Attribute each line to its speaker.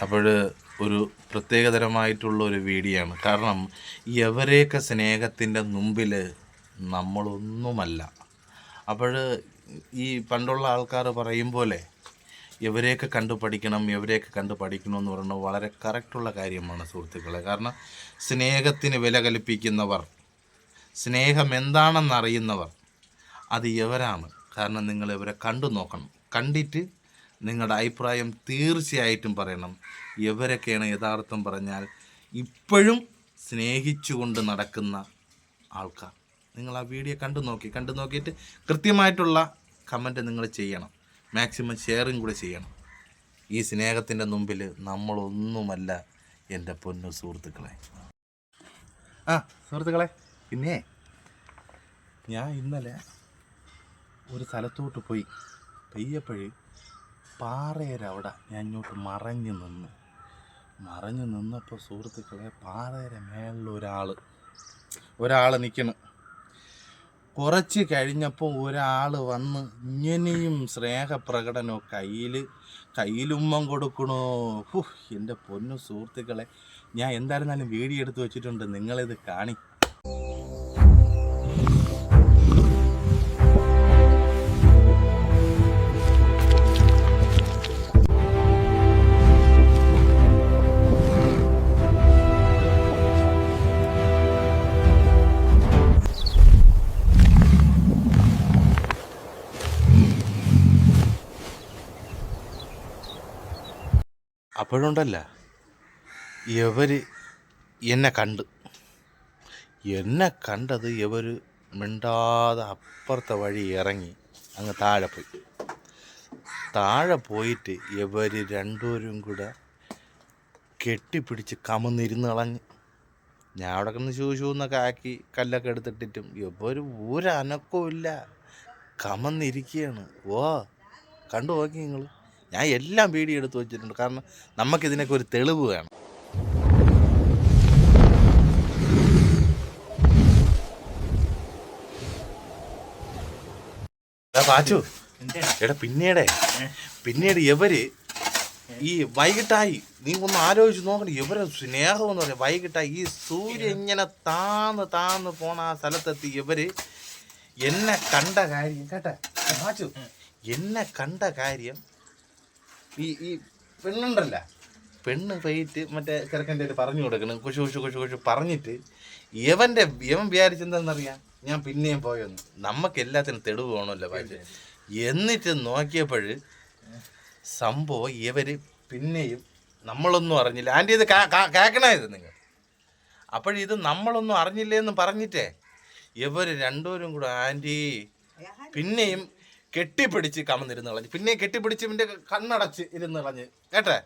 Speaker 1: അപ്പോൾ ഒരു പ്രത്യേകതരമായിട്ടുള്ള ഒരു വീഡിയോ ആണ്. കാരണം എവരെയൊക്കെ സ്നേഹത്തിൻ്റെ മുമ്പിൽ നമ്മളൊന്നുമല്ല. അപ്പോൾ ഈ പണ്ടുള്ള ആൾക്കാർ പറയും പോലെ ഇവരെയൊക്കെ കണ്ടു പഠിക്കണം എന്ന് പറയുന്നത് വളരെ കറക്റ്റുള്ള കാര്യമാണ് സുഹൃത്തുക്കളെ. കാരണം സ്നേഹത്തിന് വില കൽപ്പിക്കുന്നവർ, സ്നേഹം എന്താണെന്നറിയുന്നവർ അത് ഇവരാണ്. കാരണം നിങ്ങൾ ഇവരെ കണ്ടു നോക്കണം. കണ്ടിട്ട് നിങ്ങളുടെ അഭിപ്രായം തീർച്ചയായിട്ടും പറയണം. ഇവരൊക്കെയാണ് യഥാർത്ഥം പറഞ്ഞാൽ ഇപ്പോഴും സ്നേഹിച്ചുകൊണ്ട് നടക്കുന്ന ആൾക്കാർ. നിങ്ങൾ ആ വീഡിയോ കണ്ടു നോക്കിയിട്ട് കൃത്യമായിട്ടുള്ള കമൻറ്റ് നിങ്ങൾ ചെയ്യണം. മാക്സിമം ഷെയറും കൂടെ ചെയ്യണം. ഈ സ്നേഹത്തിൻ്റെ മുമ്പിൽ നമ്മളൊന്നുമല്ല എൻ്റെ പൊന്നു സുഹൃത്തുക്കളെ. സുഹൃത്തുക്കളെ, പിന്നെ ഞാൻ ഇന്നലെ ഒരു സ്ഥലത്തോട്ട് പോയി. പെയ്യപ്പോഴ് പാറയുടെ ഞാൻ ഇങ്ങോട്ട് മറഞ്ഞു നിന്നപ്പോൾ സുഹൃത്തുക്കളെ, പാറയുടെ മേളിൽ ഒരാൾ നിൽക്കണം. കുറച്ച് കഴിഞ്ഞപ്പോൾ ഒരാൾ വന്ന് ഇങ്ങനെയും സ്നേഹപ്രകടനോ, കയ്യിലുമ്മം കൊടുക്കണോ. എൻ്റെ പൊന്നു സുഹൃത്തുക്കളെ, ഞാൻ എന്തായിരുന്നാലും വീഡിയോ എടുത്ത് വെച്ചിട്ടുണ്ട്, നിങ്ങളിത് കാണി. അപ്പോഴുണ്ടല്ല ഇവർ എന്നെ കണ്ടത് ഇവർ മിണ്ടാതെ അപ്പുറത്തെ വഴി ഇറങ്ങി അങ്ങ് താഴെ പോയിട്ട് ഇവർ രണ്ടുപേരും കൂടെ കെട്ടിപ്പിടിച്ച് കമന്നിരുന്ന് കളഞ്ഞ്. ഞാൻ അവിടെ കിടന്ന് ഷൂന്നൊക്കെ ആക്കി കല്ലൊക്കെ എടുത്തിട്ടിട്ടും ഇവർ ഒരനക്കവും ഇല്ല, കമന്നിരിക്കുകയാണ്. കണ്ടു നോക്കി നിങ്ങൾ. ഞാൻ എല്ലാം വീഡിയോ എടുത്ത് വെച്ചിട്ടുണ്ട്. കാരണം നമുക്കിതിനൊക്കെ ഒരു തെളിവ് വേണം. പാച്ചു, പിന്നീട് ഇവര് ഈ വൈകിട്ടായി, നീ ഒന്ന് ആലോചിച്ച് നോക്കണം. ഇവരെ സ്നേഹം എന്ന് പറയാം. വൈകിട്ടായി ഈ സൂര്യൻ ഇങ്ങനെ താന്ന് പോണ ആ സ്ഥലത്തെത്തി ഇവര് എന്നെ കണ്ട കാര്യം കേട്ടെ പാച്ചു, എന്നെ കണ്ട കാര്യം ഈ പെണ്ണുണ്ടല്ല, പെണ്ണ് പോയിട്ട് മറ്റേ ചെറുക്കൻ്റെ പറഞ്ഞു കൊടുക്കണം. കുശു പറഞ്ഞിട്ട് ഇവൻ വിചാരിച്ചെന്താണെന്നറിയാം, ഞാൻ പിന്നെയും പോയെന്ന്. നമുക്ക് എല്ലാത്തിനും തെളിവ് വേണമല്ലോ പാച്ച്. എന്നിട്ട് നോക്കിയപ്പോൾ സംഭവം ഇവർ പിന്നെയും നമ്മളൊന്നും അറിഞ്ഞില്ല. ആൻറ്റി ഇത് കേൾക്കണത് നിങ്ങൾ. അപ്പോഴിത് നമ്മളൊന്നും അറിഞ്ഞില്ലേന്ന് പറഞ്ഞിട്ടേ ഇവർ രണ്ടുപേരും കൂടെ ആൻറ്റി പിന്നെയും കെട്ടിപ്പിടിച്ച് കമന്നിരുന്ന് കളഞ്ഞ്, പിന്നെ കെട്ടിപ്പിടിച്ച് ഇവൻ്റെ കണ്ണടച്ച് ഇരുന്ന് കളഞ്ഞ് കേട്ടെ.